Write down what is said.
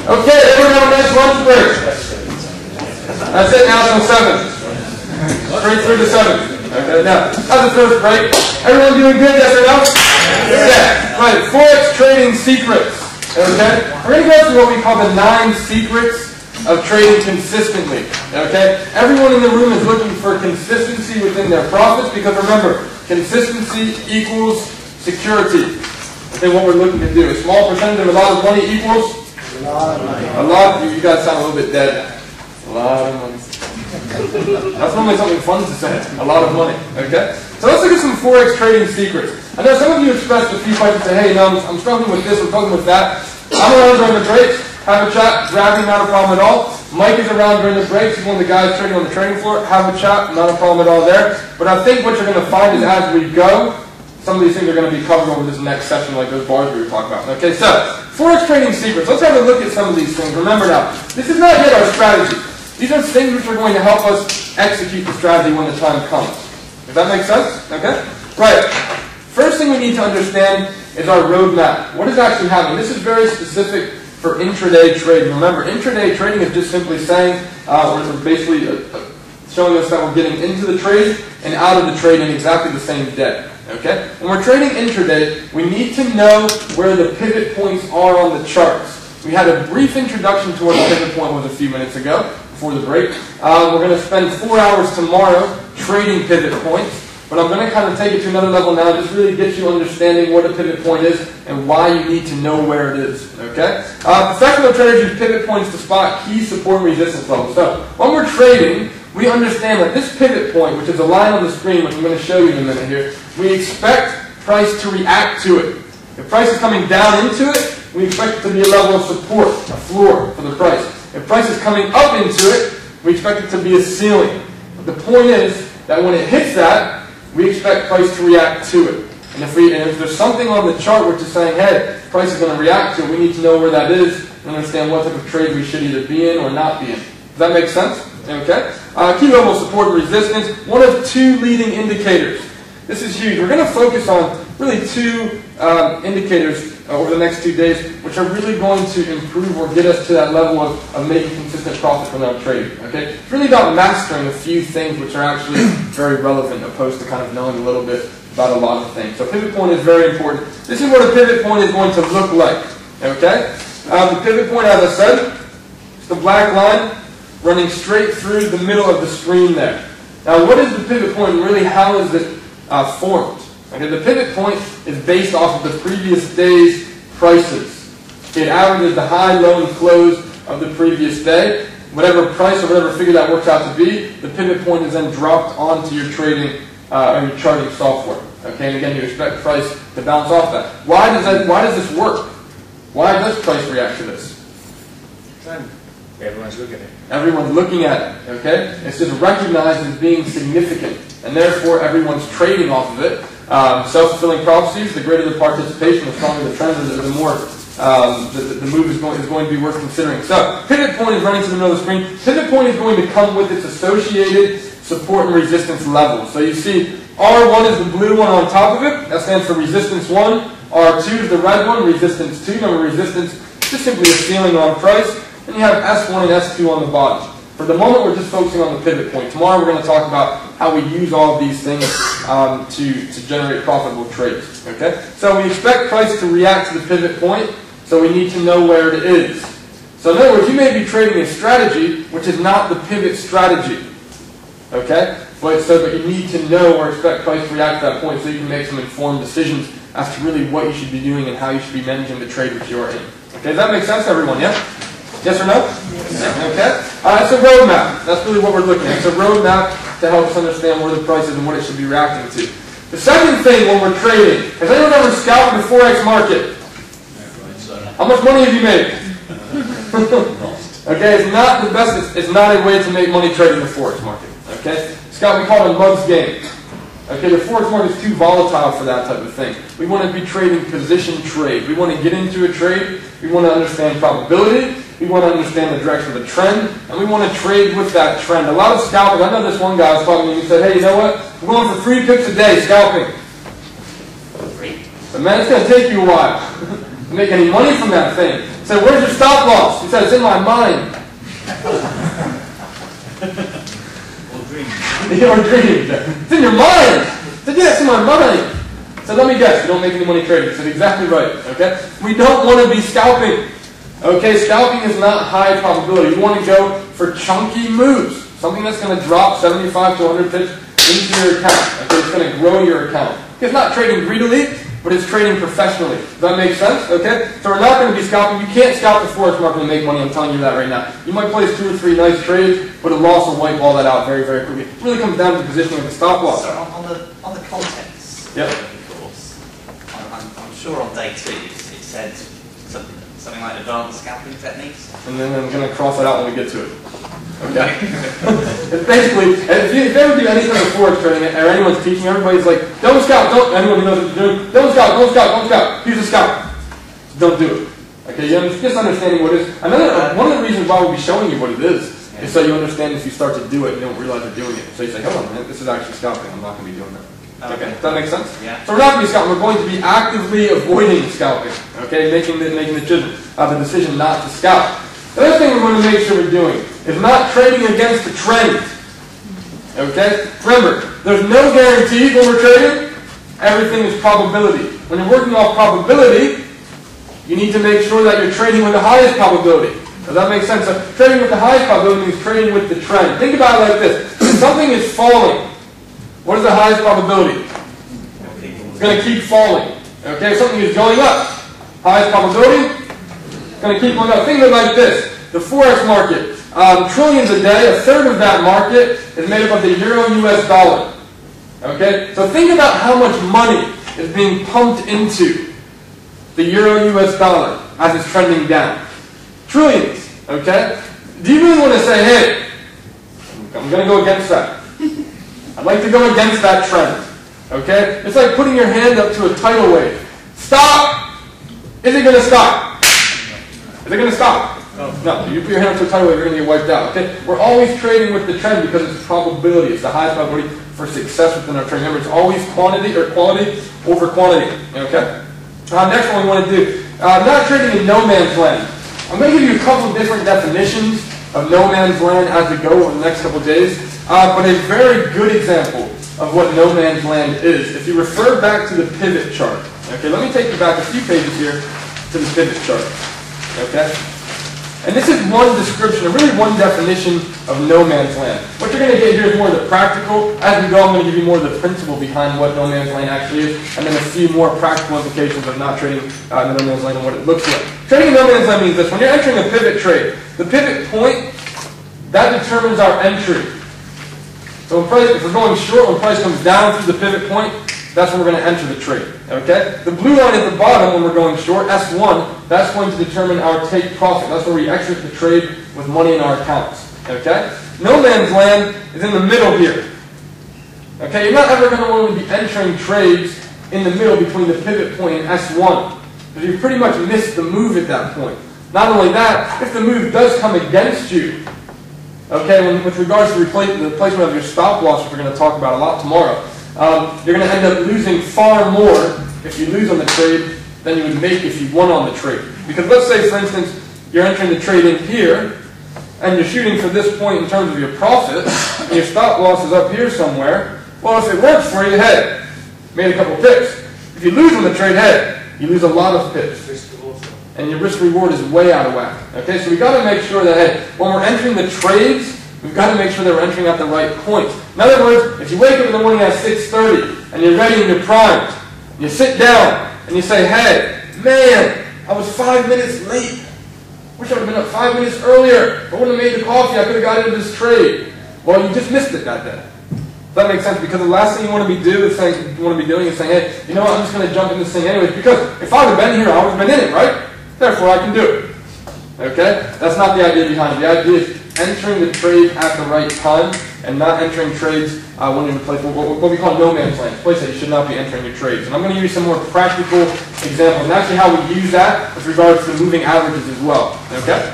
Okay, everyone, next lunch break. That's it now till 7. Straight through to 7. Okay, now, how's the first break? Everyone doing good, yes or no? Yeah. Right, Forex trading secrets. Okay? We're going to go through what we call the 9 secrets of trading consistently. Okay? Everyone in the room is looking for consistency within their profits because remember, consistency equals security. Okay, what we're looking to do. A small percentage of a lot of money equals a lot of money. A lot. You guys sound a little bit dead. A lot of money. That's normally something fun to say. A lot of money. Okay? So let's look at some Forex trading secrets. I know some of you expressed a few questions and say, hey, no, I'm struggling with this, I'm struggling with that. I'm around during the breaks. Have a chat. Driving, not a problem at all. Mike is around during the breaks. He's one of the guys trading on the trading floor. Have a chat. Not a problem at all there. But I think what you're going to find is as we go, some of these things are going to be covered over this next session like those bars we were talking about. Okay, so Forex trading secrets. Let's have a look at some of these things. Remember now, this is not yet our strategy. These are things which are going to help us execute the strategy when the time comes. Does that make sense? Okay? Right. First thing we need to understand is our roadmap. What is actually happening? This is very specific for intraday trading. Remember, intraday trading is just simply saying, or basically showing us that we're getting into the trade and out of the trade in exactly the same day. Okay? When we're trading intraday, we need to know where the pivot points are on the charts. We had a brief introduction to where the pivot point was a few minutes ago, before the break. We're going to spend 4 hours tomorrow trading pivot points, but I'm going to kind of take it to another level now, just really get you understanding what a pivot point is and why you need to know where it is. Okay? Professional traders use pivot points to spot key support and resistance levels. So, when we're trading, we understand that this pivot point, which is a line on the screen, which I'm going to show you in a minute here, we expect price to react to it. If price is coming down into it, we expect it to be a level of support, a floor for the price. If price is coming up into it, we expect it to be a ceiling. But the point is that when it hits that, we expect price to react to it. And if there's something on the chart which is saying, hey, price is going to react to it, we need to know where that is and understand what type of trade we should either be in or not be in. Does that make sense? Okay. Key level of support and resistance, one of 2 leading indicators. This is huge. We're going to focus on really 2 indicators over the next 2 days, which are really going to improve or get us to that level of making consistent profit from our trading. Okay? It's really about mastering a few things which are actually very relevant opposed to kind of knowing a little bit about a lot of things. So pivot point is very important. This is what a pivot point is going to look like. Okay? The pivot point, as I said, is the black line running straight through the middle of the screen there. Now, what is the pivot point and really how is it formed? Okay, the pivot point is based off of the previous day's prices. It averages the high, low, and close of the previous day. Whatever price or whatever figure that works out to be, the pivot point is then dropped onto your trading or your charting software. Okay, and again, you expect price to bounce off that. Why does this work? Why does price react to this? Trend. Everyone's looking at it. Everyone's looking at it. Okay, it's just recognized as being significant, and therefore everyone's trading off of it. Self-fulfilling prophecies, the greater the participation, the stronger the trend, the more the move is going to be worth considering. So, pivot point is running to the middle of the screen. Pivot point is going to come with its associated support and resistance levels. So you see, R1 is the blue one on top of it. That stands for resistance 1. R2 is the red one, resistance 2. Remember, resistance is just simply a ceiling on price. And you have S1 and S2 on the bottom. For the moment, we're just focusing on the pivot point. Tomorrow, we're going to talk about how we use all of these things to generate profitable trades. Okay? So we expect price to react to the pivot point, so we need to know where it is. So in other words, you may be trading a strategy which is not the pivot strategy. Okay? But you need to know or expect price to react to that point so you can make some informed decisions as to really what you should be doing and how you should be managing the trade which you're in. Okay? Does that make sense, everyone? Yeah? Yes or no? Yes. Okay. It's a roadmap. That's really what we're looking at. It's a roadmap to help us understand where the price is and what it should be reacting to. The second thing when we're trading, has anyone ever scalped the Forex market? How much money have you made? Okay, it's not the best. It's not a way to make money trading the Forex market. Okay, Scott, we call it a mug's game. Okay, the Forex market is too volatile for that type of thing. We want to be trading position trade. We want to get into a trade. We want to understand probability. We want to understand the direction of the trend, and we want to trade with that trend. A lot of scalpers, I know this one guy was talking to me, he said, hey, you know what? We're going for 3 pips a day scalping. But man, it's going to take you a while to make any money from that thing. said, where's your stop loss? He said, it's in my mind. Or dreams. Or dreams. It's in your mind. He said, yeah, it's in my mind. So let me guess, you don't make any money trading. He said, exactly right. Okay? We don't want to be scalping. Okay, scalping is not high probability. You want to go for chunky moves. Something that's going to drop 75 to 100 pips into your account. Okay, it's going to grow your account. It's not trading greedily, but it's trading professionally. Does that make sense? Okay? So we're not going to be scalping. You can't scalp the Forex market and make money. I'm telling you that right now. You might place 2 or 3 nice trades, but a loss will wipe all that out very, very quickly. It really comes down to the positioning of the stop loss. So on the contents yep. of the course, I'm sure on day 2 it said something like advanced scalping techniques. And then I'm going to cross that out when we get to it. Okay? It's basically, if you ever do anything with Forex trading or anyone's teaching, everybody's like, don't scalp, don't, anyone who knows what they're doing, don't scalp, don't scalp, don't scalp. Use a scalp. Don't do it. Okay, just understanding what it is. One of the reasons why we'll be showing you what it is so you understand if you start to do it, you don't realize you're doing it. So you say, hold on a minute, this is actually scalping, I'm not going to be doing that. Okay, does that make sense? Yeah. So we're not going to be scalping, we're going to be actively avoiding scalping. Okay, making the decision not to scalp. The other thing we're going to make sure we're doing is not trading against the trend. Okay? Remember, there's no guarantees when we're trading. Everything is probability. When you're working off probability, you need to make sure that you're trading with the highest probability. Does that make sense? So trading with the highest probability means trading with the trend. Think about it like this. If something is falling, what is the highest probability? It's going to keep falling. Okay? If something is going up, highest probability, going to keep going up. Think of it like this. The Forex market, trillions a day, a third of that market is made up of the euro-US dollar. Okay? So think about how much money is being pumped into the euro-US dollar as it's trending down. Trillions. Okay? Do you really want to say, hey, I'm going to go against that. I'd like to go against that trend. Okay? It's like putting your hand up to a tidal wave. Stop! Is it going to stop? Is it going to stop? No. You put your hand up to a tidal wave, you're going to get wiped out. Okay? We're always trading with the trend because it's probability. It's the highest probability for success within our trade. Remember, it's always quantity or quality over quantity. Okay? Next one we want to do. Not trading in no man's land. I'm going to give you a couple different definitions of no man's land as we go over the next couple days. But a very good example of what no man's land is. If you refer back to the pivot chart. Okay, let me take you back a few pages here to the pivot chart. Okay? And this is one description, or really one definition of no man's land. What you're going to get here is more of the practical. As we go, I'm going to give you more of the principle behind what no man's land actually is, and then a few more practical implications of not trading in no man's land and what it looks like. Trading in no man's land means this. When you're entering a pivot trade, the pivot point, that determines our entry. So if we're going short, when price comes down through the pivot point, that's when we're going to enter the trade. Okay? The blue line at the bottom when we're going short, S1, that's going to determine our take profit. That's where we exit the trade with money in our accounts. Okay? No man's land is in the middle here. Okay? You're not ever going to want to be entering trades in the middle between the pivot point and S1. Because you've pretty much missed the move at that point. Not only that, if the move does come against you, okay, with regards to the placement of your stop loss, which we're going to talk about a lot tomorrow, you're going to end up losing far more if you lose on the trade than you would make if you won on the trade. Because let's say, for instance, you're entering the trade in here, and you're shooting for this point in terms of your profit, and your stop loss is up here somewhere. Well, if it works for you, hey, made a couple pips. If you lose on the trade, hey, you lose a lot of pips. And your risk reward is way out of whack. Okay, so we got to make sure that, hey, when we're entering the trades, we've got to make sure that we're entering at the right points. In other words, if you wake up in the morning at 6:30 and you're ready and you're primed, you sit down and you say, hey, man, I was 5 minutes late. Wish I would have been up 5 minutes earlier. If I wouldn't have made the coffee, I could have got into this trade. Well, you just missed it that day. Does that make sense? Because the last thing you want to be doing is saying, hey, you know what, I'm just going to jump in this thing anyways. Because if I would have been here, I would have been in it, right? Therefore, I can do it. Okay? That's not the idea behind it. The idea is entering the trade at the right time and not entering trades when you're in a place, what we call no man's land, a place that you should not be entering your trades. And I'm going to give you some more practical examples and actually how we use that with regards to moving averages as well. Okay?